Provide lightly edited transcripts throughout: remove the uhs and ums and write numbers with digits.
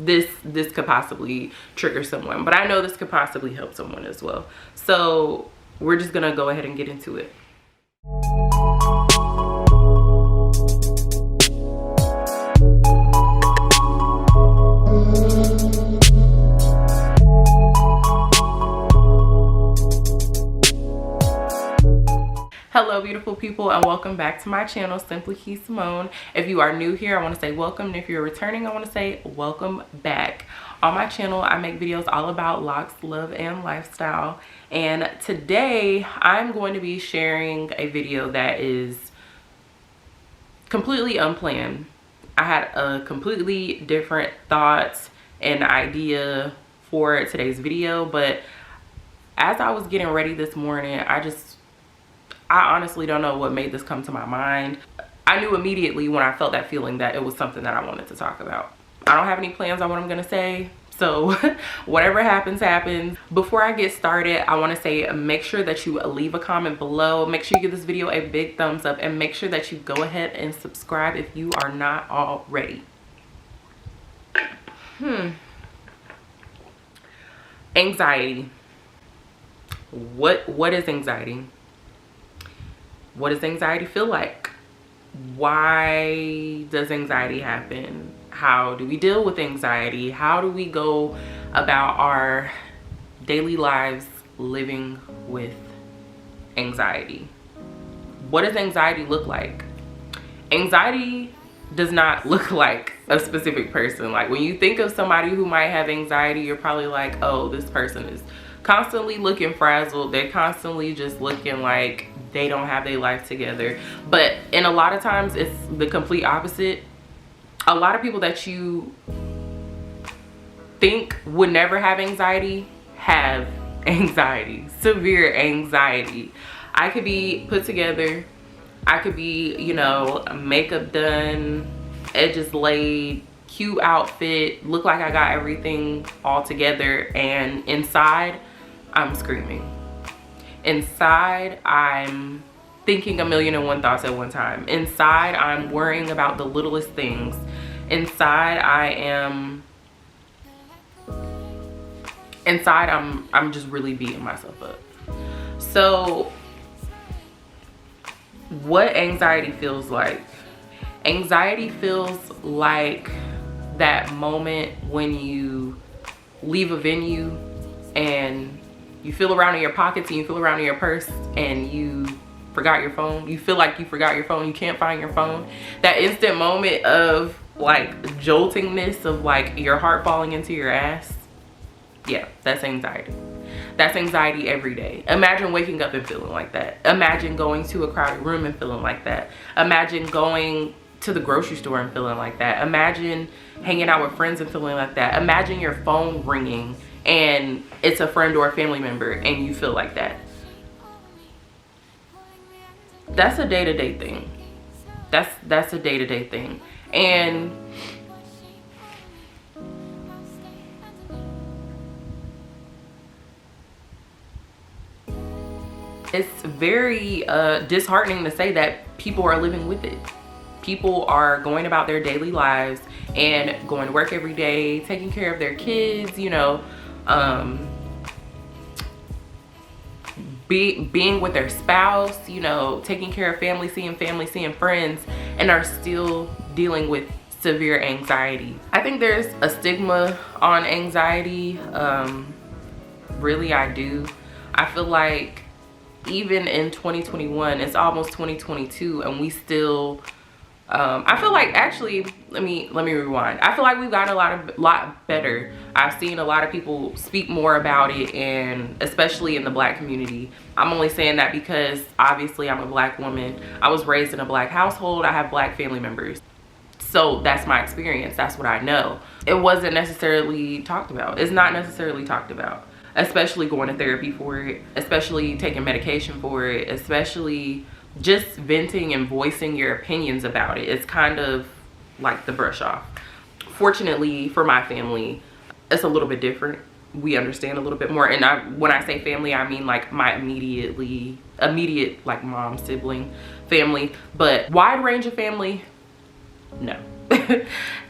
this could possibly trigger someone, but I know this could possibly help someone as well. So we're just gonna go ahead and get into it. Hello beautiful people, and welcome back to my channel, Simply Kee Samone. If you are new here, I want to say welcome, and if you're returning, I want to say welcome back. On my channel, I make videos all about locks, love, and lifestyle, and today I'm going to be sharing a video that is completely unplanned. I had a completely different thought and idea for today's video, but as I was getting ready this morning, I honestly don't know what made this come to my mind. I knew immediately when I felt that feeling that it was something that I wanted to talk about. I don't have any plans on what I'm gonna say, so whatever happens, happens. Before I get started, I wanna say make sure that you leave a comment below. Make sure you give this video a big thumbs up, and make sure that you go ahead and subscribe if you are not already. Anxiety. What is anxiety? What does anxiety feel like? Why does anxiety happen? How do we deal with anxiety? How do we go about our daily lives living with anxiety? What does anxiety look like? Anxiety does not look like a specific person. Like when you think of somebody who might have anxiety, you're probably like, oh, this person is constantly looking frazzled. They're constantly just looking like they don't have their life together. But in a lot of times it's the complete opposite. A lot of people that you think would never have anxiety have anxiety, severe anxiety. I could be put together, I could be, you know, makeup done, edges laid, cute outfit, look like I got everything all together, and inside I'm screaming. Inside I'm thinking 1,000,001 thoughts at one time. Inside I'm worrying about the littlest things. Inside I'm just really beating myself up. So what anxiety feels like? Anxiety feels like that moment when you leave a venue and you feel around in your pockets and you feel around in your purse and you forgot your phone. You feel like you forgot your phone. You can't find your phone. That instant moment of like joltingness, of like your heart falling into your ass. Yeah, that's anxiety. That's anxiety every day. Imagine waking up and feeling like that. Imagine going to a crowded room and feeling like that. Imagine going to the grocery store and feeling like that. Imagine hanging out with friends and feeling like that. Imagine your phone ringing and it's a friend or a family member and you feel like that. That's a day-to-day thing. That's a day-to-day thing. And it's very disheartening to say that people are living with it. People are going about their daily lives and going to work every day, taking care of their kids, you know, being with their spouse, you know, taking care of family, seeing friends, and are still dealing with severe anxiety. I think there's a stigma on anxiety. Really, I do. I feel like even in 2021, it's almost 2022, and we still I feel like, actually, let me rewind. I feel like we've gotten a lot better. I've seen a lot of people speak more about it, and especially in the Black community. I'm only saying that because obviously I'm a Black woman. I was raised in a Black household. I have Black family members. So that's my experience. That's what I know. It wasn't necessarily talked about. It's not necessarily talked about, especially going to therapy for it, especially taking medication for it, especially just venting and voicing your opinions about it. It's kind of like the brush off. Fortunately for my family, it's a little bit different. We understand a little bit more. And when I say family, I mean like my immediate like mom, sibling, family. But wide range of family, no.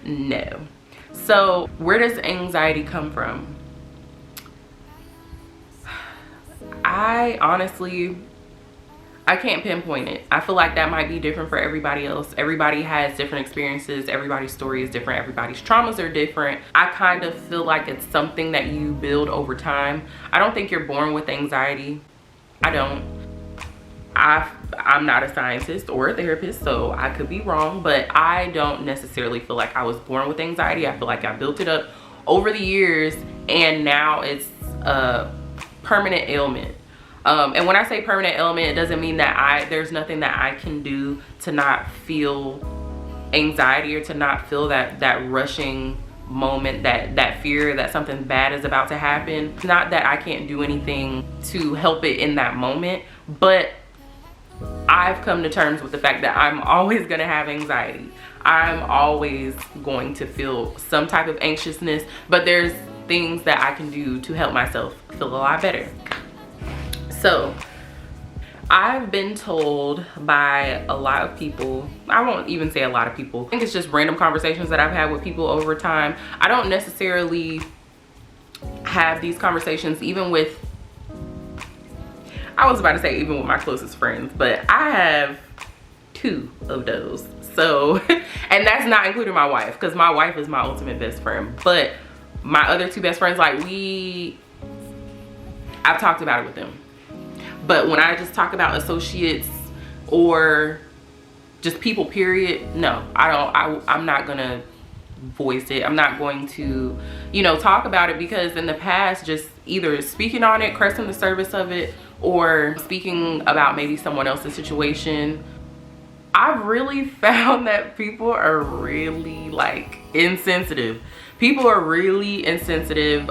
No. So where does anxiety come from? I honestly, I can't pinpoint it. I feel like that might be different for everybody else. Everybody has different experiences. Everybody's story is different. Everybody's traumas are different. I kind of feel like it's something that you build over time. I don't think you're born with anxiety. I don't. I'm not a scientist or a therapist, so I could be wrong, but I don't necessarily feel like I was born with anxiety. I feel like I built it up over the years, and now it's a permanent ailment. And when I say permanent ailment, it doesn't mean that there's nothing that I can do to not feel anxiety or to not feel that rushing moment, that fear that something bad is about to happen. It's not that I can't do anything to help it in that moment, but I've come to terms with the fact that I'm always gonna have anxiety. I'm always going to feel some type of anxiousness, but there's things that I can do to help myself feel a lot better. So I've been told by a lot of people, I won't even say a lot of people, I think it's just random conversations that I've had with people over time. I don't necessarily have these conversations even with, I was about to say even with my closest friends, but I have 2 of those. So, and that's not including my wife, because my wife is my ultimate best friend. But my other 2 best friends, like I've talked about it with them. But when I just talk about associates or just people, period, no, I'm not gonna voice it. I'm not going to, you know, talk about it, because in the past, just either speaking on it, cursing the service of it, or speaking about maybe someone else's situation, I've really found that people are really like insensitive. People are really insensitive.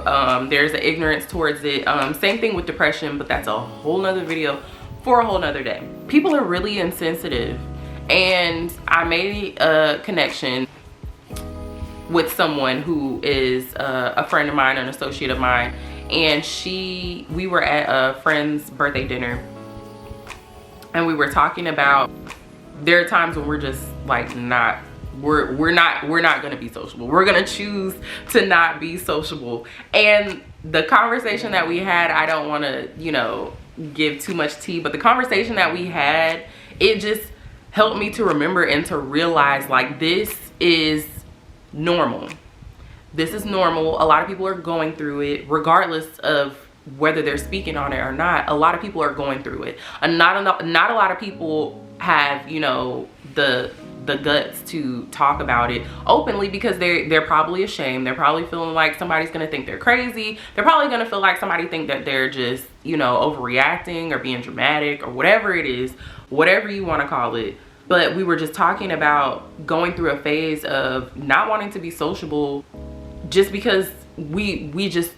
There's an ignorance towards it. Same thing with depression, but that's a whole nother video for a whole nother day. People are really insensitive. And I made a connection with someone who is a friend of mine, an associate of mine, and we were at a friend's birthday dinner, and we were talking about, there are times when we're just like we're not gonna be sociable. We're gonna choose to not be sociable. And the conversation that we had, I don't want to, you know, give too much tea, but the conversation that we had, it just helped me to remember and to realize, like, this is normal. This is normal. A lot of people are going through it, regardless of whether they're speaking on it or not. A lot of people are going through it, and not a lot of people have, you know, the guts to talk about it openly, because they're probably ashamed. They're probably feeling like somebody's gonna think they're crazy. They're probably gonna feel like somebody think that they're just, you know, overreacting or being dramatic or whatever it is, whatever you want to call it. But we were just talking about going through a phase of not wanting to be sociable, just because we just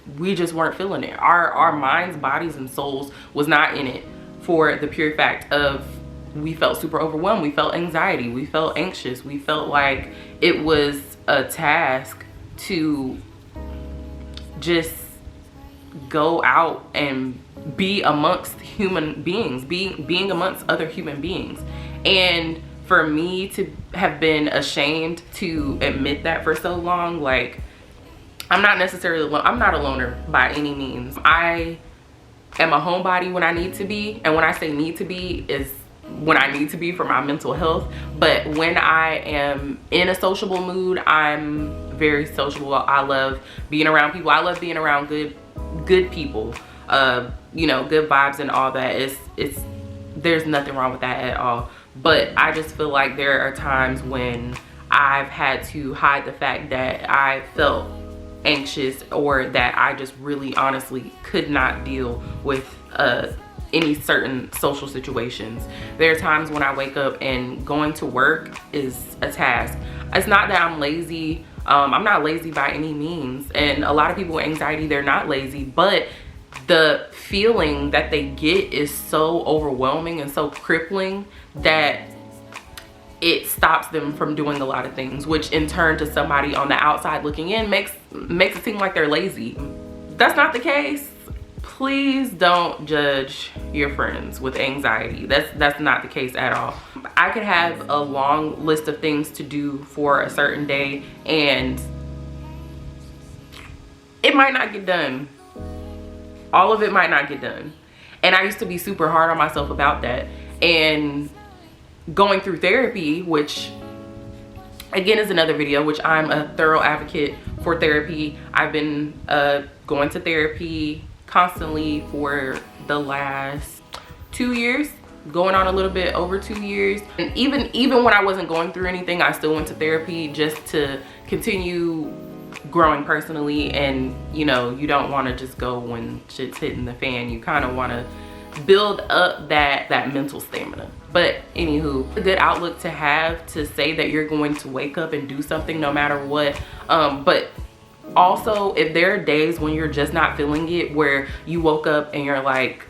weren't feeling it. Our minds, bodies, and souls was not in it, for the pure fact of, we felt super overwhelmed. We felt anxiety. We felt anxious. We felt like it was a task to just go out and be amongst human beings, being amongst other human beings. And for me to have been ashamed to admit that for so long, like, I'm not a loner by any means. I am a homebody when I need to be, and when I say need to be, is when I need to be for my mental health. But when I am in a sociable mood, I'm very sociable. I love being around people. I love being around good people, you know, good vibes and all that. There's nothing wrong with that at all. But I just feel like there are times when I've had to hide the fact that I felt anxious, or that I just really honestly could not deal with any certain social situations. There are times when I wake up and going to work is a task. It's not that I'm lazy. I'm not lazy by any means. And a lot of people with anxiety, they're not lazy, but the feeling that they get is so overwhelming and so crippling that it stops them from doing a lot of things, which in turn, to somebody on the outside looking in, makes it seem like they're lazy. That's not the case. Please don't judge your friends with anxiety. That's not the case at all. I could have a long list of things to do for a certain day, and it might not get done. All of it might not get done. And I used to be super hard on myself about that. And going through therapy, which again is another video, which I'm a thorough advocate for therapy. I've been going to therapy constantly for the last 2 years, going on a little bit over 2 years. And even when I wasn't going through anything, I still went to therapy just to continue growing personally. And you know, you don't want to just go when shit's hitting the fan. You kind of want to build up that mental stamina. But anywho, a good outlook to have, to say that you're going to wake up and do something no matter what. But also, if there are days when you're just not feeling it, where you woke up and you're like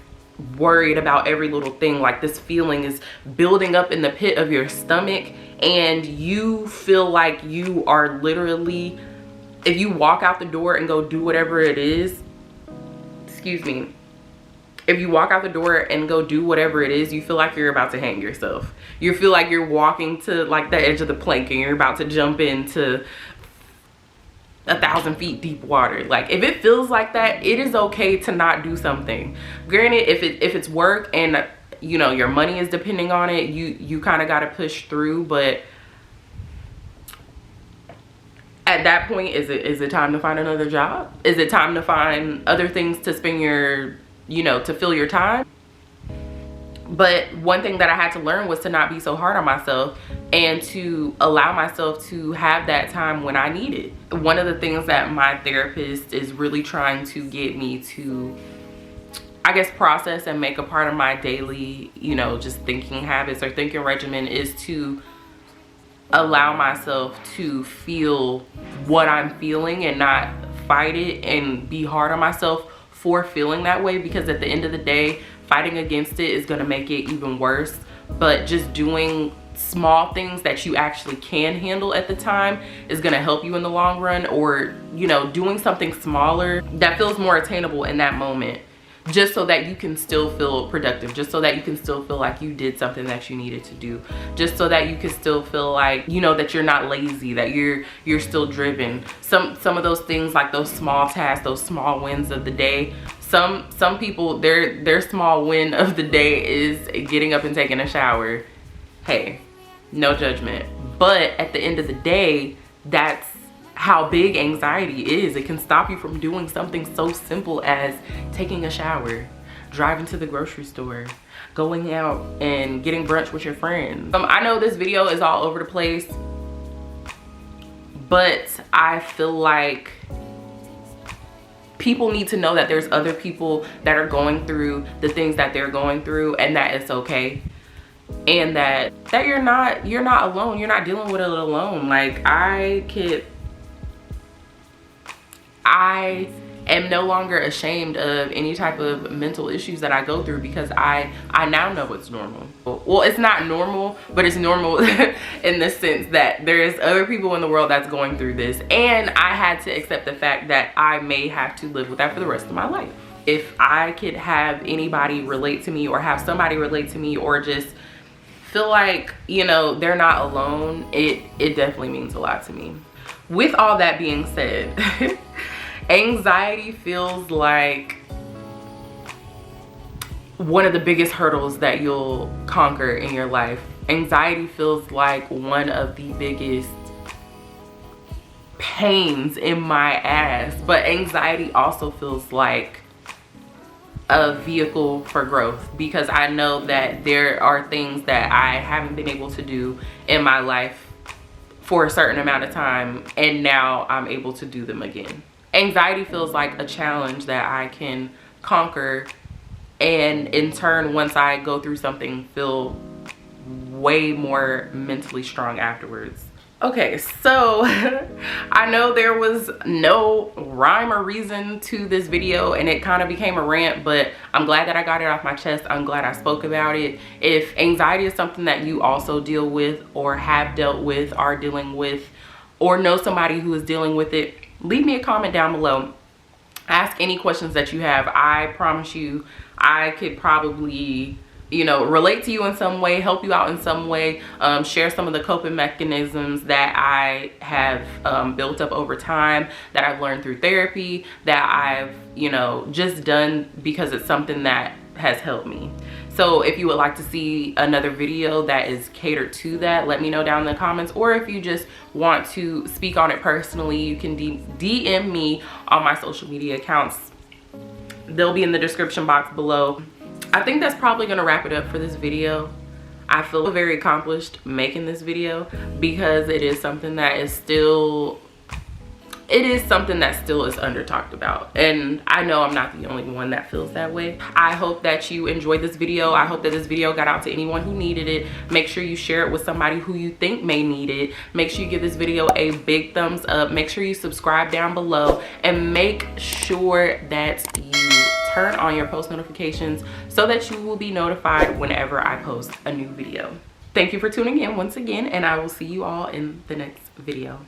worried about every little thing, like this feeling is building up in the pit of your stomach, and you feel like you are literally, if you walk out the door and go do whatever it is, excuse me, if you walk out the door and go do whatever it is, you feel like you're about to hang yourself. You feel like you're walking to like the edge of the plank and you're about to jump into 1,000 feet deep water. Like, if it feels like that, it is okay to not do something. Granted, if it's work and you know your money is depending on it, you kind of got to push through. But at that point, is it time to find another job? Is it time to find other things to spend your, you know, to fill your time? But one thing that I had to learn was to not be so hard on myself and to allow myself to have that time when I need it. One of the things that my therapist is really trying to get me to, I guess, process and make a part of my daily, you know, just thinking habits or thinking regimen, is to allow myself to feel what I'm feeling and not fight it and be hard on myself for feeling that way. Because at the end of the day, fighting against it is going to make it even worse. But just doing small things that you actually can handle at the time is going to help you in the long run. Or, you know, doing something smaller that feels more attainable in that moment, just so that you can still feel productive, just so that you can still feel like you did something that you needed to do, just so that you can still feel like, you know, that you're not lazy, that you're still driven. Some of those things, like those small tasks, those small wins of the day, some people, their small win of the day is getting up and taking a shower. Hey, no judgment. But at the end of the day, that's how big anxiety is. It can stop you from doing something so simple as taking a shower, driving to the grocery store, going out and getting brunch with your friends. I know this video is all over the place, but I feel like people need to know that there's other people that are going through the things that they're going through, and that it's okay. And that you're not alone. You're not dealing with it alone. Like, I am no longer ashamed of any type of mental issues that I go through, because I now know it's normal. Well, it's not normal, but it's normal in the sense that there's other people in the world that's going through this, and I had to accept the fact that I may have to live with that for the rest of my life. If I could have anybody relate to me, or have somebody relate to me, or just feel like, you know, they're not alone, it definitely means a lot to me. With all that being said, anxiety feels like one of the biggest hurdles that you'll conquer in your life. Anxiety feels like one of the biggest pains in my ass. But anxiety also feels like a vehicle for growth, because I know that there are things that I haven't been able to do in my life for a certain amount of time, and now I'm able to do them again. Anxiety feels like a challenge that I can conquer, and in turn, once I go through something, feel way more mentally strong afterwards. Okay, so I know there was no rhyme or reason to this video, and it kind of became a rant, but I'm glad that I got it off my chest. I'm glad I spoke about it. If anxiety is something that you also deal with, or have dealt with, are dealing with, or know somebody who is dealing with it, leave me a comment down below. Ask any questions that you have. I promise you, I could probably you know, relate to you in some way, help you out in some way, share some of the coping mechanisms that I have built up over time, that I've learned through therapy, that I've, you know, just done because it's something that has helped me. So if you would like to see another video that is catered to that, let me know down in the comments. Or if you just want to speak on it personally, you can DM me on my social media accounts. They'll be in the description box below. I think that's probably gonna wrap it up for this video. I feel very accomplished making this video because it is something that is still, under talked about, and I know I'm not the only one that feels that way. I hope that you enjoyed this video. I hope that this video got out to anyone who needed it. Make sure you share it with somebody who you think may need it. Make sure you give this video a big thumbs up. Make sure you subscribe down below, and make sure that you turn on your post notifications so that you will be notified whenever I post a new video. Thank you for tuning in once again, and I will see you all in the next video.